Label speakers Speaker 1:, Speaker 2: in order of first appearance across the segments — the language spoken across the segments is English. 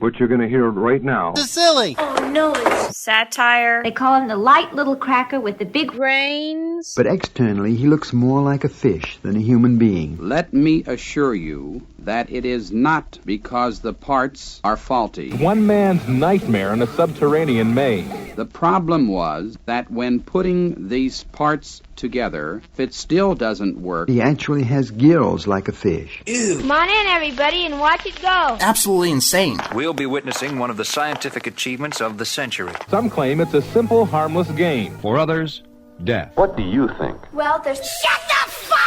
Speaker 1: What you're going to hear right now.
Speaker 2: It's silly.
Speaker 3: Oh, no, it's
Speaker 4: Satire.
Speaker 3: They call him the light little cracker with the big brains.
Speaker 5: But externally, he looks more like a fish than a human being.
Speaker 6: Let me assure you that it is not because the parts are faulty.
Speaker 1: One man's nightmare in a subterranean maze.
Speaker 6: The problem was that when putting these parts together, if it still doesn't work...
Speaker 5: He actually has gills like a fish.
Speaker 2: Ew.
Speaker 3: Come on in, everybody, and watch it go.
Speaker 2: Absolutely insane.
Speaker 7: We'll be witnessing one of the scientific achievements of the century.
Speaker 1: Some claim it's a simple, harmless game.
Speaker 8: For others, death.
Speaker 1: What do you think?
Speaker 3: Well, there's... Shut the fuck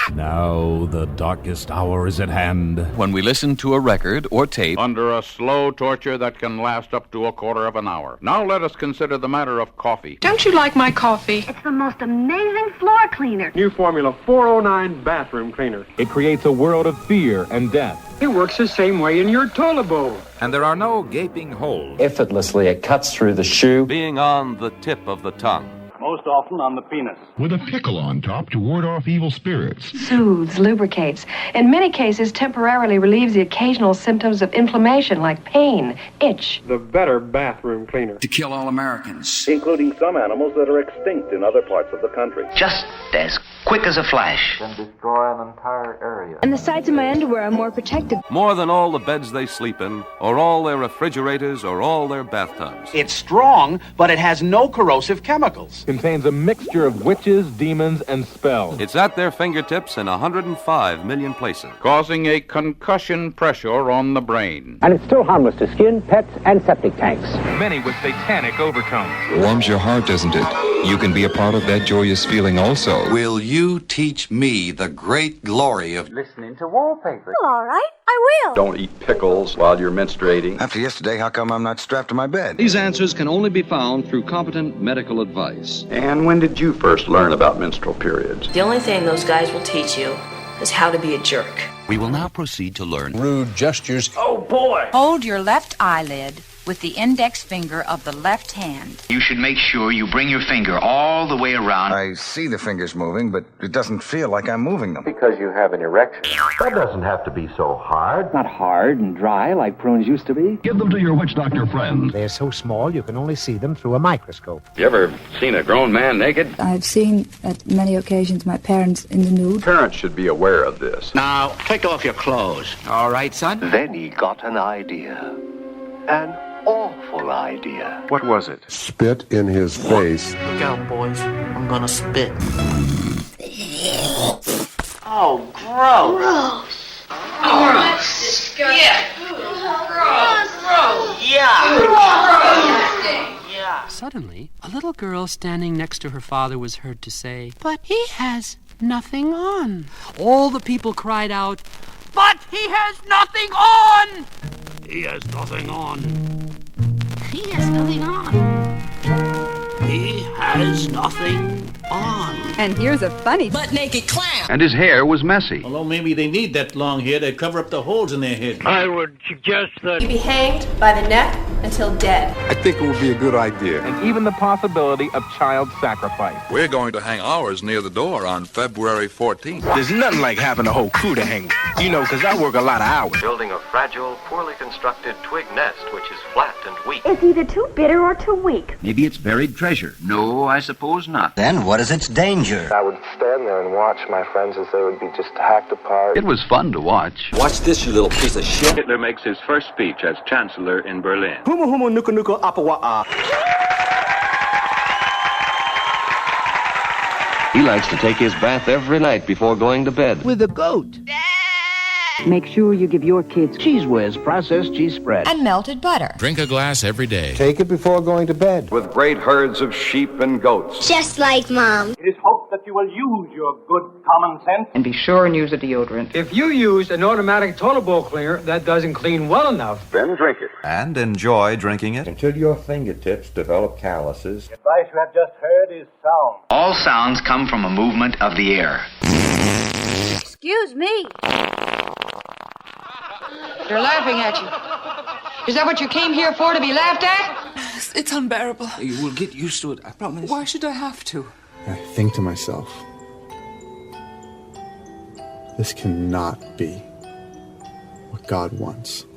Speaker 3: up!
Speaker 8: Now the darkest hour is at hand.
Speaker 9: When we listen to a record or tape
Speaker 10: under a slow torture that can last up to a quarter of an hour. Now let us consider the matter of coffee.
Speaker 11: Don't you like my coffee?
Speaker 3: It's the most amazing floor cleaner.
Speaker 1: New Formula 409 bathroom cleaner. It creates a world of fear and death. It works the same way in your toilet bowl.
Speaker 8: And there are no gaping holes.
Speaker 12: Effortlessly, it cuts through the shoe.
Speaker 13: Being on the tip of the tongue.
Speaker 14: Most often on the penis.
Speaker 15: With a pickle on top to ward off evil spirits.
Speaker 11: Soothes, lubricates. In many cases, temporarily relieves the occasional symptoms of inflammation like pain, itch.
Speaker 1: The better bathroom cleaner.
Speaker 6: To kill all Americans.
Speaker 14: Including some animals that are extinct in other parts of the country.
Speaker 7: Just as quick as a flash.
Speaker 12: Can destroy an entire area.
Speaker 11: And the sides of my underwear are more protective.
Speaker 13: More than all the beds they sleep in, or all their refrigerators, or all their bathtubs.
Speaker 2: It's strong, but it has no corrosive chemicals.
Speaker 1: Contains a mixture of witches, demons, and spells.
Speaker 13: It's at their fingertips in 105 million places.
Speaker 10: Causing a concussion pressure on the brain.
Speaker 12: And it's still harmless to skin, pets, and septic tanks.
Speaker 1: Many with satanic overtones.
Speaker 8: Warms your heart, doesn't it? You can be a part of that joyous feeling also.
Speaker 16: Will you teach me the great glory of
Speaker 12: Listening to wallpaper.
Speaker 3: All right, I will.
Speaker 1: Don't eat pickles while you're menstruating.
Speaker 16: After yesterday, how come I'm not strapped to my bed?
Speaker 7: These answers can only be found through competent medical advice.
Speaker 1: And when did you first learn about menstrual periods?
Speaker 4: The only thing those guys will teach you is how to be a jerk.
Speaker 9: We will now proceed to learn
Speaker 2: Rude gestures.
Speaker 14: Oh boy!
Speaker 11: Hold your left eyelid with the index finger of the left hand.
Speaker 7: You should make sure you bring your finger all the way around.
Speaker 16: I see the fingers moving, but it doesn't feel like I'm moving them.
Speaker 12: Because you have an erection.
Speaker 15: That doesn't have to be so hard.
Speaker 12: Not hard and dry like prunes used to be.
Speaker 15: Give them to your witch doctor friends.
Speaker 5: They're so small you can only see them through a microscope.
Speaker 10: You ever seen a grown man naked?
Speaker 11: I've seen at many occasions my parents in the nude.
Speaker 1: Parents should be aware of this.
Speaker 2: Now, take off your clothes.
Speaker 6: All right, son?
Speaker 12: Then he got an idea. An awful idea.
Speaker 1: What was it?
Speaker 15: Spit in his face.
Speaker 4: Look out, boys. I'm gonna spit.
Speaker 14: Oh, gross!
Speaker 3: Gross.
Speaker 4: Oh, that's disgusting. Yeah. Gross.
Speaker 14: Yeah.
Speaker 11: Suddenly, a little girl standing next to her father was heard to say, "But he has nothing on." All the people cried out, "But he has nothing on!"
Speaker 14: He has nothing on.
Speaker 11: He has nothing on.
Speaker 14: He has nothing on.
Speaker 11: And here's a funny butt-naked clown.
Speaker 13: And his hair was messy.
Speaker 2: Although maybe they need that long hair to cover up the holes in their head.
Speaker 14: I would suggest that
Speaker 4: You'd be hanged by the neck until dead.
Speaker 8: I think it would be a good idea.
Speaker 1: And even the possibility of child sacrifice.
Speaker 13: We're going to hang ours near the door on February 14th.
Speaker 2: There's nothing like having a whole crew to hang. You know, because I work a lot of hours.
Speaker 12: Building a fragile, poorly constructed twig nest which is flat and weak.
Speaker 3: It's either too bitter or too weak.
Speaker 7: Maybe it's buried treasure. No, I suppose not.
Speaker 16: Then what is its danger?
Speaker 12: I would stand there and watch my friends as they would be just hacked apart.
Speaker 13: It was fun to watch.
Speaker 16: Watch this, you little piece of shit.
Speaker 14: Hitler makes his first speech as Chancellor in Berlin.
Speaker 12: Humu humu nuku nuku apawa'a.
Speaker 7: He likes to take his bath every night before going to bed.
Speaker 2: With a goat.
Speaker 11: Make sure you give your kids
Speaker 2: Cheese Whiz processed cheese spread.
Speaker 11: and melted butter.
Speaker 8: Drink a glass every day.
Speaker 12: Take it before going to bed.
Speaker 1: With great herds of sheep and goats.
Speaker 3: Just like Mom.
Speaker 14: It is hoped that you will use your good common sense.
Speaker 11: And be sure and use a deodorant.
Speaker 1: If you use an automatic toilet bowl cleaner that doesn't clean well enough,
Speaker 10: Then drink it.
Speaker 8: And enjoy drinking it.
Speaker 12: Until your fingertips develop calluses.
Speaker 14: The advice you have just heard is sound.
Speaker 7: All sounds come from a movement of the air.
Speaker 3: Excuse me.
Speaker 11: They're laughing at you. Is that what you came here for, to be laughed at?
Speaker 4: It's unbearable.
Speaker 2: You will get used to it, I promise.
Speaker 4: Why should I have to?
Speaker 12: I think to myself, this cannot be what God wants.